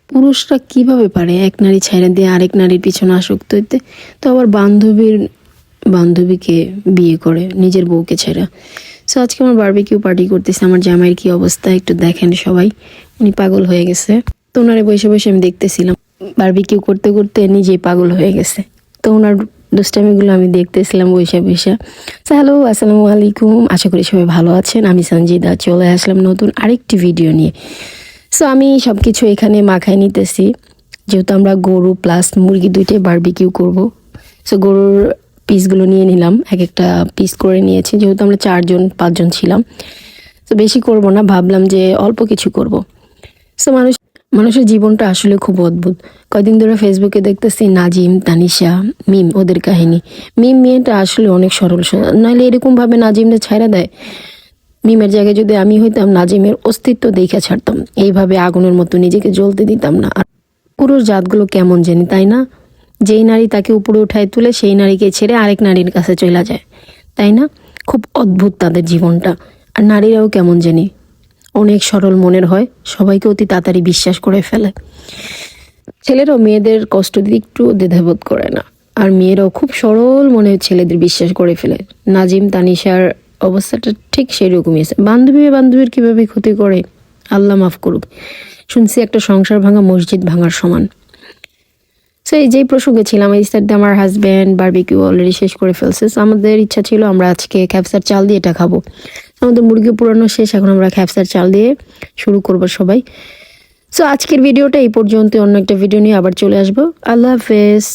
পুরুষরা কিভাবে পারে এক নারী ছেড়ে দিয়ে আরেক নারীর পিছনে আসক্ত হইতে? তো আবার বান্ধবীকে বিয়ে করে নিজের বউকে ছেড়ে। সো আজকে আমার বারবিকিউ পার্টি করতেছে, আমার জামাইয়ের কি অবস্থা একটু দেখেন সবাই। উনি পাগল হয়ে গেছে। তো ওনারে বসে বসে আমি দেখতেছিলাম, বারবিকিউ করতে করতে নিজেই পাগল হয়ে গেছে। তো ওনার দুষ্টামিগুলো আমি দেখতেছিলাম বসে বসে। হ্যালো, আসসালামু আলাইকুম, আশা করি সবাই ভালো আছেন। আমি সঞ্জিদা চলে আসলাম নতুন আরেকটি ভিডিও নিয়ে। সো আমি সব কিছু এখানে মাখায় নিতেছি, যেহেতু আমরা গরু প্লাস মুরগি দুইটাই বারবিকিউ করব। সো গরুর পিসগুলো নিয়ে নিলাম, এক একটা পিস করে নিয়েছি, যেহেতু আমরা 4-5 জন ছিলাম। তো বেশি করব না, ভাবলাম যে অল্প কিছু করব। সো মানুষের জীবনটা আসলে খুব অদ্ভুত। কয়দিন ধরে ফেসবুকে দেখতেছি নাজিম, তানিশা, মিম ওদের কাহিনী। মিম মেয়েটা আসলে অনেক সরল, নাহলে এরকমভাবে নাজিমটা ছাইড়া দেয়? মিমের জায়গায় যদি আমি হইতাম, নাজিমের অস্তিত্ব দেখে ছাড়তাম, এইভাবে আগুনের মতো নিজেকে জ্বলতে দিতাম না। আর পুরুষ জাতগুলো কেমন জানি, তাই না? যেই নারী তাকে উপরে উঠায় তুলে সেই নারীকে ছেড়ে আরেক নারীর কাছে চলে যায়, তাই না? খুব অদ্ভুত তাদের জীবনটা। আর নারীরাও কেমন জানি অনেক সরল মনের হয়, সবাইকে অতি তাড়াতাড়ি বিশ্বাস করে ফেলে। ছেলেরাও মেয়েদের কষ্ট দিতে একটু দ্বিধাবোধ করে না, আর মেয়েরাও খুব সরল মনে ছেলেদের বিশ্বাস করে ফেলে। নাজিম তানিশার অবস্থাটা ঠিক সেরকমই আছে। বান্ধবীর কিভাবে ক্ষতি করে, আল্লাহ মাফ করুক। শুনছি একটা সংসার ভাঙা মসজিদ ভাঙার সমান। সো এই যেই প্রসঙ্গে ছিলাম, এই সাইডে আমার হাজব্যান্ড বারবিকিউ অলরেডি শেষ করে ফেলছে। So আমাদের ইচ্ছা ছিল আমরা আজকে খ্যাপসার চাল দিয়ে এটা খাবো। আমাদের মুরগি পুরানো শেষ, এখন আমরা খ্যাপসার চাল দিয়ে শুরু করব সবাই। সো আজকের ভিডিওটা এই পর্যন্ত, অন্য একটা ভিডিও নিয়ে আবার চলে আসবো। আল্লাহ হাফেজ।